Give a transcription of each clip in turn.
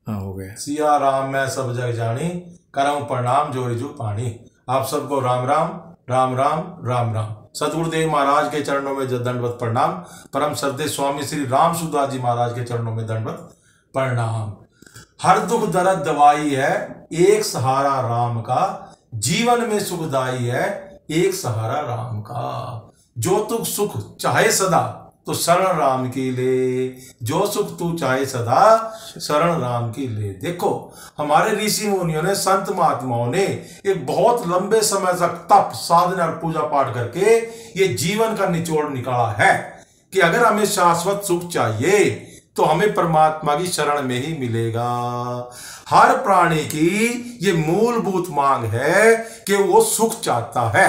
हाँ हो गया। सिया राम मैं सब जग जानी, करऊं प्रणाम जोरी जू पानी। आप सबको राम राम राम राम राम राम। सतगुरुदेव महाराज के चरणों में दंडवत प्रणाम। परम श्रद्धेय स्वामी श्री राम सुदास जी महाराज के चरणों में दंडवत प्रणाम। हर दुख दर्द दवाई है एक सहारा राम का, जीवन में सुखदाई है एक सहारा राम का। जो तू सुख चाहे सदा तो शरण राम की ले, जो सुख तू चाहे सदा शरण राम की ले। देखो हमारे ऋषि मुनियों ने, संत महात्माओं ने एक बहुत लंबे समय तक तप साधना और पूजा पाठ करके ये जीवन का निचोड़ निकाला है कि अगर हमें शाश्वत सुख चाहिए तो हमें परमात्मा की शरण में ही मिलेगा। हर प्राणी की ये मूलभूत मांग है कि वो सुख चाहता है,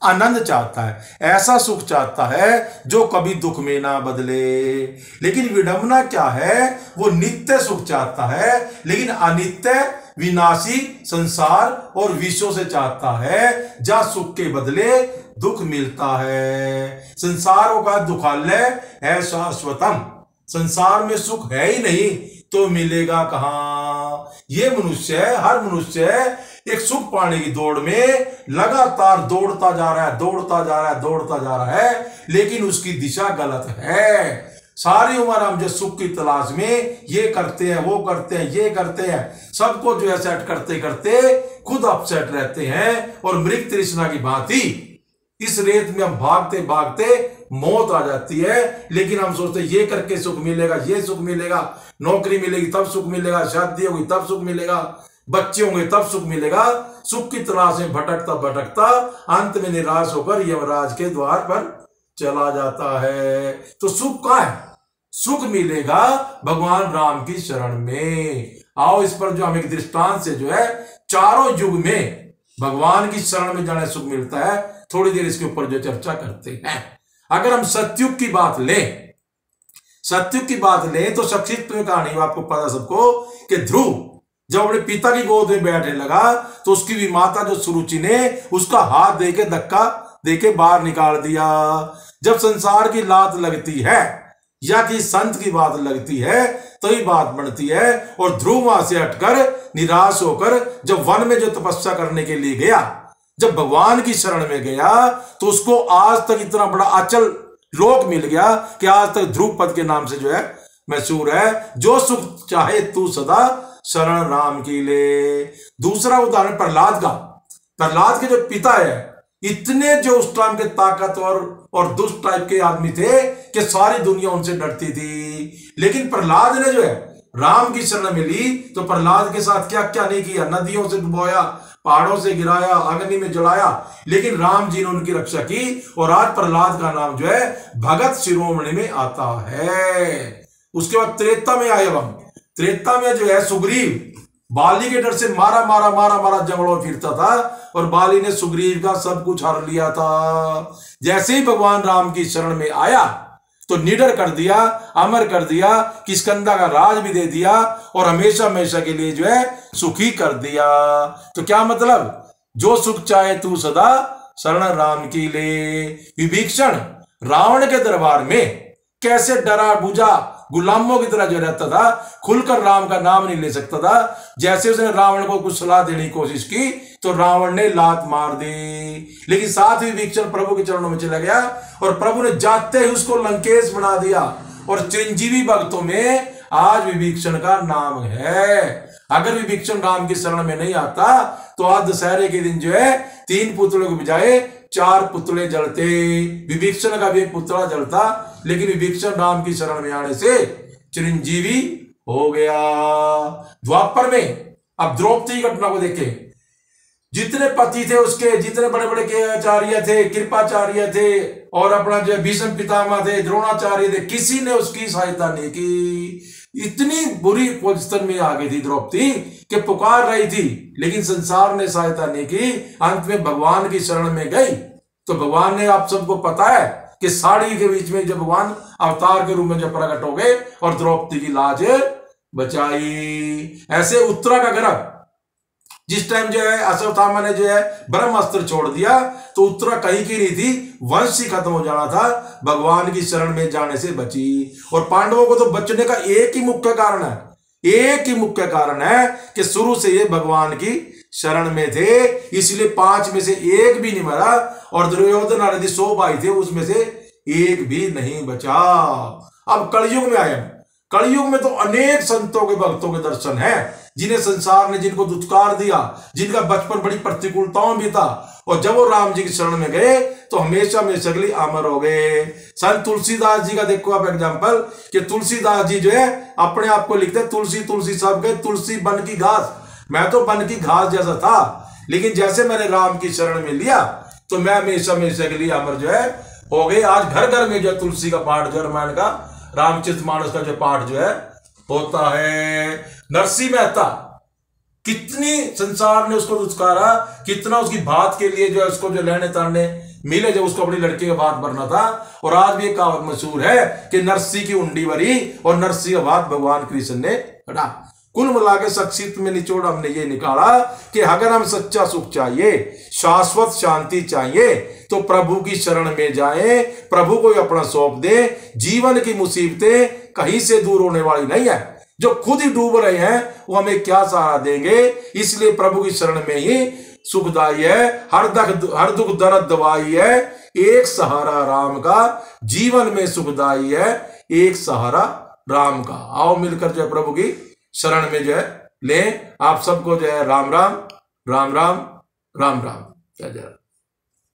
आनंद चाहता है, ऐसा सुख चाहता है जो कभी दुख में ना बदले। लेकिन विडंबना क्या है, वो नित्य सुख चाहता है लेकिन अनित्य विनाशी संसार और विषयों से चाहता है, जहां सुख के बदले दुख मिलता है। संसारों का दुखालय है शाश्वतम, संसार में सुख है ही नहीं तो मिलेगा कहां। ये मनुष्य, हर मनुष्य एक सुख पाने की दौड़ में लगातार दौड़ता जा रहा है, दौड़ता जा रहा है, दौड़ता जा रहा है, लेकिन उसकी दिशा गलत है। सारी उम्र हम जो सुख की तलाश में ये करते हैं, वो करते हैं, ये करते हैं, सबको जो है सेट करते करते खुद अपसेट रहते हैं और मृग तृष्णा की भांति इस रेत में हम भागते भागते मौत आ जाती है। लेकिन हम सोचते ये करके सुख मिलेगा, ये सुख मिलेगा, नौकरी मिलेगी तब सुख मिलेगा, शादी होगी तब सुख मिलेगा, बच्चे होंगे तब सुख मिलेगा। सुख की तलाश में भटकता भटकता अंत में निराश होकर यमराज के द्वार पर चला जाता है। तो सुख कहाँ है? सुख मिलेगा भगवान राम की शरण में। आओ इस पर जो हम एक दृष्टांत से जो है चारों युग में भगवान की शरण में जाने सुख मिलता है, थोड़ी देर इसके ऊपर जो चर्चा करते हैं। अगर हम सतयुग की बात लें, सतयुग की बात लें तो संक्षिप्त में कहानी आपको पता सबको कि ध्रुव जब अपने पिता की गोद में बैठने लगा तो उसकी भी माता जो सुरुचि ने उसका हाथ देके धक्का देके बाहर निकाल दिया। जब संसार की लात लगती है या कि संत की बात लगती है तो ही बात बनती है। और ध्रुव वहां से हटकर निराश होकर जब वन में जो तपस्या करने के लिए गया, जब भगवान की शरण में गया तो उसको आज तक इतना बड़ा अचल लोक मिल गया कि आज तक ध्रुव पद के नाम से जो है मशहूर है। जो सुख चाहे तू सदा शरण राम की ले। दूसरा उदाहरण प्रहलाद का। प्रहलाद के जो पिता है इतने जो उस टाइम के ताकतवर और दुष्ट टाइप के आदमी थे कि सारी दुनिया उनसे डरती थी। लेकिन प्रहलाद ने जो है राम की शरण में ली तो प्रहलाद के साथ क्या क्या नहीं किया, नदियों से डुबोया, पहाड़ों से गिराया, अग्नि में जलाया, लेकिन राम जी ने उनकी रक्षा की। और आज प्रहलाद का नाम जो है भगत शिरोमणि में आता है। उसके बाद त्रेता में आए हम। त्रेता में जो है सुग्रीव बाली के डर से मारा मारा मारा मारा जंगलों में फिरता था और बाली ने सुग्रीव का सब कुछ हर लिया था। जैसे ही भगवान राम की शरण में आया तो निडर कर दिया, अमर कर दिया, किष्किंधा का राज भी दे दिया और हमेशा हमेशा के लिए जो है सुखी कर दिया। तो क्या मतलब, जो सुख चाहे तू सदा शरण राम की ले। विभीषण रावण के दरबार में कैसे डरा बुझा गुलामों की तरह जो रहता था, खुलकर राम का नाम नहीं ले सकता था। जैसे उसने रावण को कुछ सलाह देने की कोशिश की तो रावण ने लात मार दी। लेकिन साथ ही विभीषण प्रभु के चरणों में चला गया और प्रभु ने जाते ही उसको लंकेश बना दिया। और चिरंजीवी भक्तों में आज विभीषण का नाम है। अगर विभीषण राम की शरण में नहीं आता तो आज दशहरे के दिन जो है 3 पुतलों के बजाय 4 पुतले जलते। विभीषण का भी एक पुतला जलता, लेकिन विभीषण राम की शरण में आने से चिरंजीवी हो गया। द्वापर में अब द्रौपदी की घटना को देखें। जितने पति थे उसके, जितने बड़े बड़े के आचार्य थे, कृपाचार्य थे और अपना जो भीष्म पितामह थे, द्रोणाचार्य थे, किसी ने उसकी सहायता नहीं की। इतनी बुरी पोजिशन में आ गई थी द्रौपदी कि पुकार रही थी, लेकिन संसार ने सहायता नहीं की। अंत में भगवान की शरण में गई तो भगवान ने, आप सबको पता है कि साड़ी के बीच में जब भगवान अवतार के रूप में जब प्रकट हो गए और द्रौपदी की लाज बचाई। ऐसे उत्तरा का गर्भ जिस टाइम जो है अश्वत्थामा ने जो है ब्रह्मास्त्र छोड़ दिया तो उत्तरा कहीं की नहीं थी, वंश ही खत्म हो जाना था, भगवान की शरण में जाने से बची। और पांडवों को तो बचने का एक ही मुख्य कारण है एक ही मुख्य कारण है कि शुरू से ये भगवान की शरण में थे, इसलिए 5 में से एक भी नहीं मरा। और दुर्योधन आदि 100 भाई थे, उसमें से एक भी नहीं बचा। अब कलयुग में आए। कलयुग में तो अनेक संतों के भक्तों के दर्शन हैं, जिन्हें संसार ने जिनको दुत्कार दिया, जिनका बचपन बड़ी प्रतिकूलताओं भी था, और जब वो राम जी की शरण में गए तो हमेशा हमेशा के लिए अमर हो गए। संत तुलसीदास जी का देखो आप एग्जाम्पल, कि तुलसीदास जी जो है अपने आप को लिखते हैं तुलसी तुलसी सब गए, तुलसी बन की घास। मैं तो बन की घास जैसा था, लेकिन जैसे मैंने राम की शरण में लिया तो मैं हमेशा हमेशा के लिए अमर जो है हो गए। आज घर घर में जो है तुलसी का पाठ जो रामायण का, रामचरितमानस का जो पाठ जो है होता है। नरसिंह मेहता, कितनी संसार ने उसको दुत्कारा, कितना उसकी बात के लिए जो है उसको जो लेने ताने मिले, जब उसको अपनी लड़की का बात भरना था। और आज भी एक कहावत मशहूर है कि नरसी की उंडी भरी और नरसी का बात भगवान कृष्ण ने पढ़ा। कुल मिला के संक्षिप्त में निचोड़ हमने ये निकाला कि अगर हम सच्चा सुख चाहिए, शाश्वत शांति चाहिए, तो प्रभु की शरण में जाएं, प्रभु को अपना सौंप दें। जीवन की मुसीबतें कहीं से दूर होने वाली नहीं है, जो खुद ही डूब रहे हैं वो हमें क्या सहारा देंगे। इसलिए प्रभु की शरण में ही सुखदाई है, हर दुख दर्द दवाई है, एक सहारा राम का। जीवन में सुखदाई है, एक सहारा राम का। आओ मिलकर जो है प्रभु की शरण में जो है ले। आप सबको जो है राम राम राम राम राम राम। जय जय।